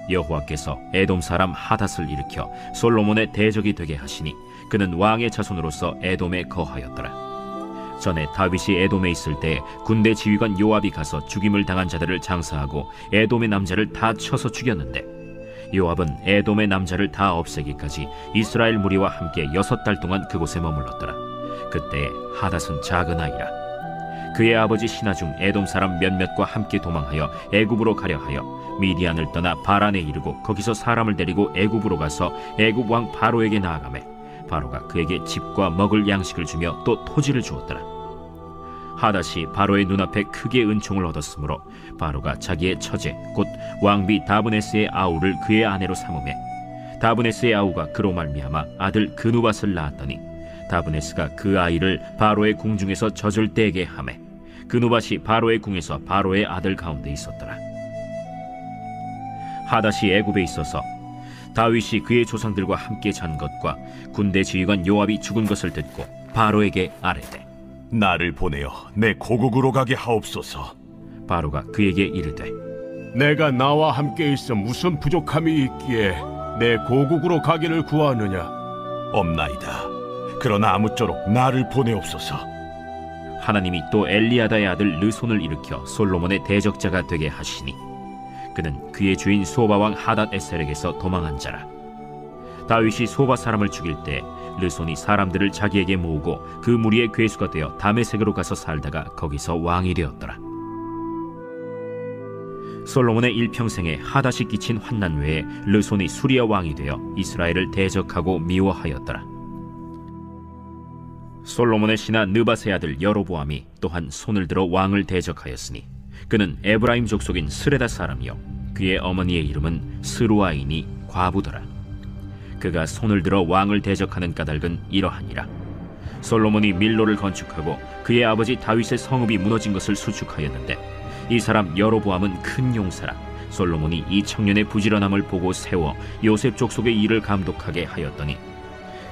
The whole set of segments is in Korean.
여호와께서 에돔 사람 하닷을 일으켜 솔로몬의 대적이 되게 하시니 그는 왕의 자손으로서 에돔에 거하였더라. 전에 다윗이 에돔에 있을 때 군대 지휘관 요압이 가서 죽임을 당한 자들을 장사하고 에돔의 남자를 다 쳐서 죽였는데, 요압은 에돔의 남자를 다 없애기까지 이스라엘 무리와 함께 6달 동안 그곳에 머물렀더라. 그때 하닷은 작은 아이라. 그의 아버지 신하 중 에돔 사람 몇몇과 함께 도망하여 애굽으로 가려 하여 미디안을 떠나 바란에 이르고 거기서 사람을 데리고 애굽으로 가서 애굽 왕 바로에게 나아가매 바로가 그에게 집과 먹을 양식을 주며 또 토지를 주었더라. 하닷이 바로의 눈앞에 크게 은총을 얻었으므로 바로가 자기의 처제 곧 왕비 다브네스의 아우를 그의 아내로 삼으매 다브네스의 아우가 그로 말미암아 아들 그누밧을 낳았더니 다브네스가 그 아이를 바로의 궁중에서 젖을 떼게 하매 그누밧이 바로의 궁에서 바로의 아들 가운데 있었더라. 하닷이 애굽에 있어서 다윗이 그의 조상들과 함께 잔 것과 군대 지휘관 요압이 죽은 것을 듣고 바로에게 아뢰되 나를 보내어 내 고국으로 가게 하옵소서. 바로가 그에게 이르되 내가 나와 함께 있어 무슨 부족함이 있기에 내 고국으로 가기를 구하느냐? 없나이다. 그러나 아무쪼록 나를 보내옵소서. 하나님이 또 엘리야다의 아들 르손을 일으켜 솔로몬의 대적자가 되게 하시니 그는 그의 주인 소바 왕 하닷 에셀에게서 도망한 자라. 다윗이 소바 사람을 죽일 때 르손이 사람들을 자기에게 모으고 그 무리의 괴수가 되어 다메섹으로 가서 살다가 거기서 왕이 되었더라. 솔로몬의 일평생에 하닷이 끼친 환난 외에 르손이 수리아 왕이 되어 이스라엘을 대적하고 미워하였더라. 솔로몬의 신하 느밧의 아들 여로보암이 또한 손을 들어 왕을 대적하였으니 그는 에브라임 족속인 스레다 사람이요 그의 어머니의 이름은 스루아이니 과부더라. 그가 손을 들어 왕을 대적하는 까닭은 이러하니라. 솔로몬이 밀로를 건축하고 그의 아버지 다윗의 성읍이 무너진 것을 수축하였는데 이 사람 여로보암은 큰 용사라. 솔로몬이 이 청년의 부지런함을 보고 세워 요셉 족속의 일을 감독하게 하였더니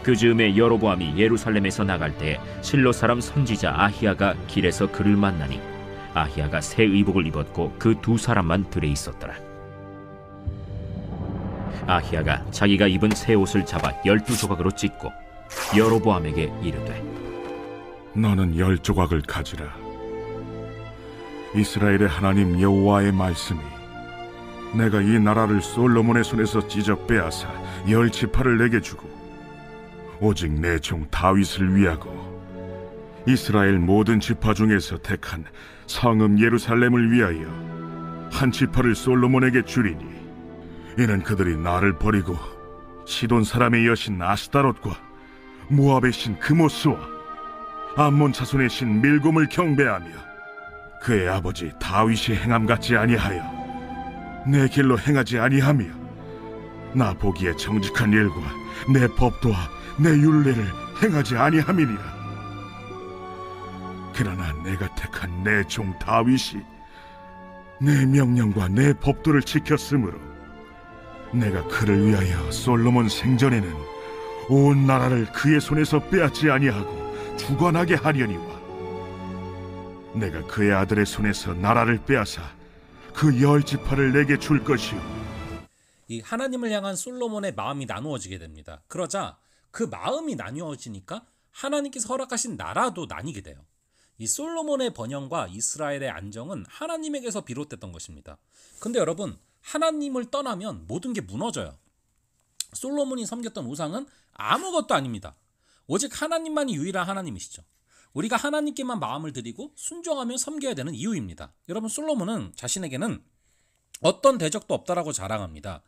그 즈음에 여로보암이 예루살렘에서 나갈 때 실로 사람 선지자 아히야가 길에서 그를 만나니 아히야가 새 의복을 입었고 그 두 사람만 들에 있었더라. 아히야가 자기가 입은 새 옷을 잡아 12조각으로 찢고 여로보암에게 이르되 너는 10조각을 가지라. 이스라엘의 하나님 여호와의 말씀이 내가 이 나라를 솔로몬의 손에서 찢어 빼앗아 10지파를 내게 주고 오직 내 종 다윗을 위하고 이스라엘 모든 지파 중에서 택한 성읍 예루살렘을 위하여 한 지파를 솔로몬에게 주리니 이는 그들이 나를 버리고 시돈 사람의 여신 아스다롯과 모압의 신 그모스와 암몬 자손의 신 밀곰을 경배하며 그의 아버지 다윗이 행함 같지 아니하여 내 길로 행하지 아니하며 나 보기에 정직한 일과 내 법도와 내 율례를 행하지 아니함이니라. 그러나 내가 택한 내 종 다윗이 내 명령과 내 법도를 지켰으므로 내가 그를 위하여 솔로몬 생전에는 온 나라를 그의 손에서 빼앗지 아니하고 주관하게 하려니와 내가 그의 아들의 손에서 나라를 빼앗아 그 10지파를 내게 줄 것이요. 이 하나님을 향한 솔로몬의 마음이 나누어지게 됩니다. 그러자 그 마음이 나누어지니까 하나님께서 허락하신 나라도 나뉘게 돼요. 이 솔로몬의 번영과 이스라엘의 안정은 하나님에게서 비롯됐던 것입니다. 근데 여러분, 하나님을 떠나면 모든 게 무너져요. 솔로몬이 섬겼던 우상은 아무것도 아닙니다. 오직 하나님만이 유일한 하나님이시죠. 우리가 하나님께만 마음을 드리고 순종하며 섬겨야 되는 이유입니다. 여러분, 솔로몬은 자신에게는 어떤 대적도 없다라고 자랑합니다.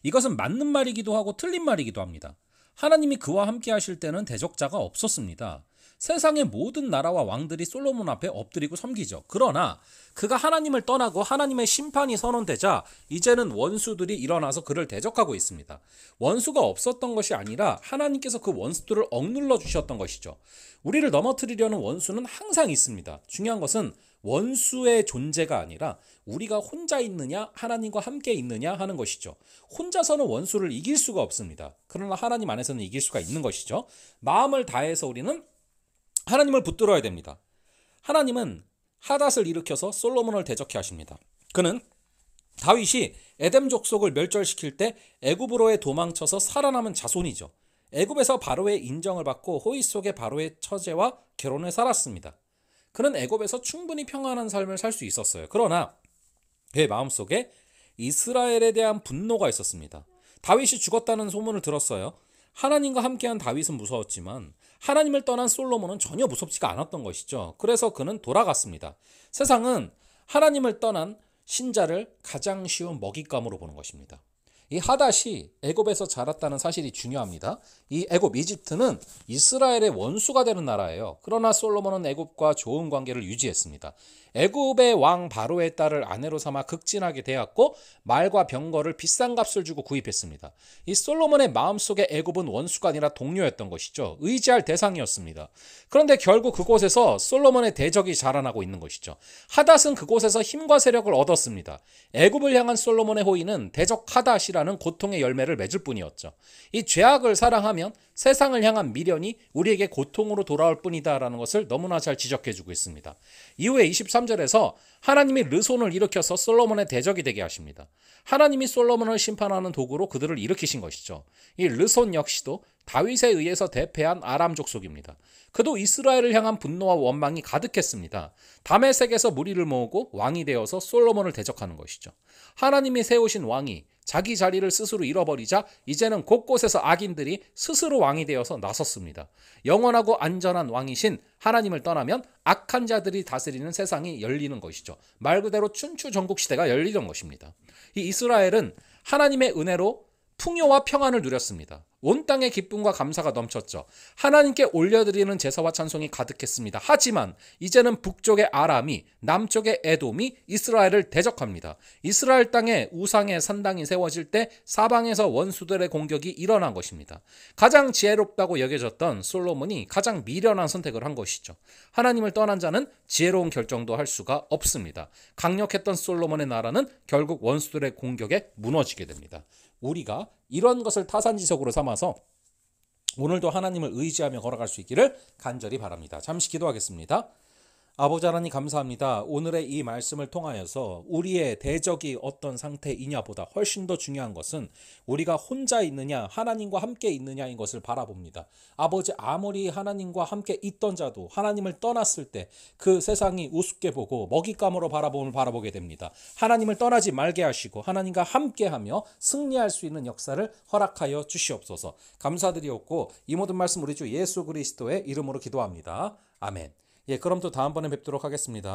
이것은 맞는 말이기도 하고 틀린 말이기도 합니다. 하나님이 그와 함께 하실 때는 대적자가 없었습니다. 세상의 모든 나라와 왕들이 솔로몬 앞에 엎드리고 섬기죠. 그러나 그가 하나님을 떠나고 하나님의 심판이 선언되자 이제는 원수들이 일어나서 그를 대적하고 있습니다. 원수가 없었던 것이 아니라 하나님께서 그 원수들을 억눌러 주셨던 것이죠. 우리를 넘어뜨리려는 원수는 항상 있습니다. 중요한 것은 원수의 존재가 아니라 우리가 혼자 있느냐 하나님과 함께 있느냐 하는 것이죠. 혼자서는 원수를 이길 수가 없습니다. 그러나 하나님 안에서는 이길 수가 있는 것이죠. 마음을 다해서 우리는 하나님을 붙들어야 됩니다. 하나님은 하닷을 일으켜서 솔로몬을 대적해 하십니다. 그는 다윗이 에덴 족속을 멸절시킬 때 애굽으로의 도망쳐서 살아남은 자손이죠. 애굽에서 바로의 인정을 받고 호의 속에 바로의 처제와 결혼해 살았습니다. 그는 애굽에서 충분히 평안한 삶을 살 수 있었어요. 그러나 그의 마음속에 이스라엘에 대한 분노가 있었습니다. 다윗이 죽었다는 소문을 들었어요. 하나님과 함께한 다윗은 무서웠지만 하나님을 떠난 솔로몬은 전혀 무섭지가 않았던 것이죠. 그래서 그는 돌아갔습니다. 세상은 하나님을 떠난 신자를 가장 쉬운 먹잇감으로 보는 것입니다. 이 하닷이 애굽에서 자랐다는 사실이 중요합니다. 이 애굽 이집트는 이스라엘의 원수가 되는 나라예요. 그러나 솔로몬은 애굽과 좋은 관계를 유지했습니다. 애굽의 왕 바로의 딸을 아내로 삼아 극진하게 대했고 말과 병거를 비싼 값을 주고 구입했습니다. 이 솔로몬의 마음속에 애굽은 원수가 아니라 동료였던 것이죠. 의지할 대상이었습니다. 그런데 결국 그곳에서 솔로몬의 대적이 자라나고 있는 것이죠. 하닷은 그곳에서 힘과 세력을 얻었습니다. 애굽을 향한 솔로몬의 호의는 대적 하닷이라는 고통의 열매를 맺을 뿐이었죠. 이 죄악을 사랑하면 세상을 향한 미련이 우리에게 고통으로 돌아올 뿐이다라는 것을 너무나 잘 지적해주고 있습니다. 이후에 23절에서 하나님이 르손을 일으켜서 솔로몬의 대적이 되게 하십니다. 하나님이 솔로몬을 심판하는 도구로 그들을 일으키신 것이죠. 이 르손 역시도 다윗에 의해서 대패한 아람 족속입니다. 그도 이스라엘을 향한 분노와 원망이 가득했습니다. 다메섹에서 무리를 모으고 왕이 되어서 솔로몬을 대적하는 것이죠. 하나님이 세우신 왕이 자기 자리를 스스로 잃어버리자 이제는 곳곳에서 악인들이 스스로 왕이 되어서 나섰습니다. 영원하고 안전한 왕이신 하나님을 떠나면 악한 자들이 다스리는 세상이 열리는 것이죠. 말 그대로 춘추 전국 시대가 열리던 것입니다. 이 이스라엘은 하나님의 은혜로 풍요와 평안을 누렸습니다. 온 땅에 기쁨과 감사가 넘쳤죠. 하나님께 올려드리는 제사와 찬송이 가득했습니다. 하지만 이제는 북쪽의 아람이 남쪽의 에돔이 이스라엘을 대적합니다. 이스라엘 땅에 우상의 산당이 세워질 때 사방에서 원수들의 공격이 일어난 것입니다. 가장 지혜롭다고 여겨졌던 솔로몬이 가장 미련한 선택을 한 것이죠. 하나님을 떠난 자는 지혜로운 결정도 할 수가 없습니다. 강력했던 솔로몬의 나라는 결국 원수들의 공격에 무너지게 됩니다. 우리가 이런 것을 타산지석으로 삼아서 오늘도 하나님을 의지하며 걸어갈 수 있기를 간절히 바랍니다. 잠시 기도하겠습니다. 아버지 하나님 감사합니다. 오늘의 이 말씀을 통하여서 우리의 대적이 어떤 상태이냐보다 훨씬 더 중요한 것은 우리가 혼자 있느냐 하나님과 함께 있느냐인 것을 바라봅니다. 아버지 아무리 하나님과 함께 있던 자도 하나님을 떠났을 때 그 세상이 우습게 보고 먹잇감으로 바라봄을 바라보게 됩니다. 하나님을 떠나지 말게 하시고 하나님과 함께하며 승리할 수 있는 역사를 허락하여 주시옵소서. 감사드리옵고 이 모든 말씀 우리 주 예수 그리스도의 이름으로 기도합니다. 아멘. 그럼 또 다음번에 뵙도록 하겠습니다.